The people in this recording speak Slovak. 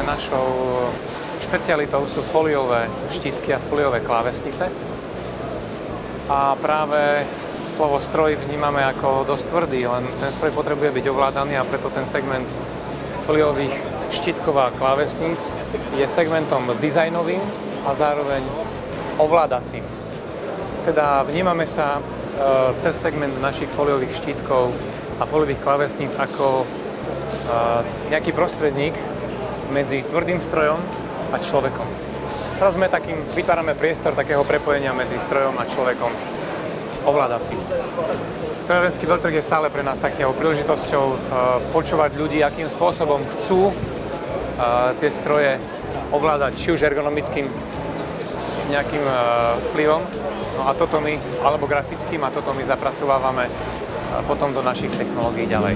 Našou špecialitou sú foliové štítky a foliové klávesnice. A práve slovo stroj vnímame ako dosť tvrdý, len ten stroj potrebuje byť ovládaný a preto ten segment foliových štítkov a klávesníc je segmentom dizajnovým a zároveň ovládacím. Teda vnímame sa cez segment našich foliových štítkov a foliových klávesníc ako nejaký prostredník medzi tvrdým strojom a človekom. Teraz vytvárame priestor takého prepojenia medzi strojom a človekom ovládacím. Strojárenský veľtrh je stále pre nás takou príležitosťou počúvať ľudí, akým spôsobom chcú tie stroje ovládať, či už ergonomickým nejakým vplyvom, alebo grafickým, a toto my zapracovávame potom do našich technológií ďalej.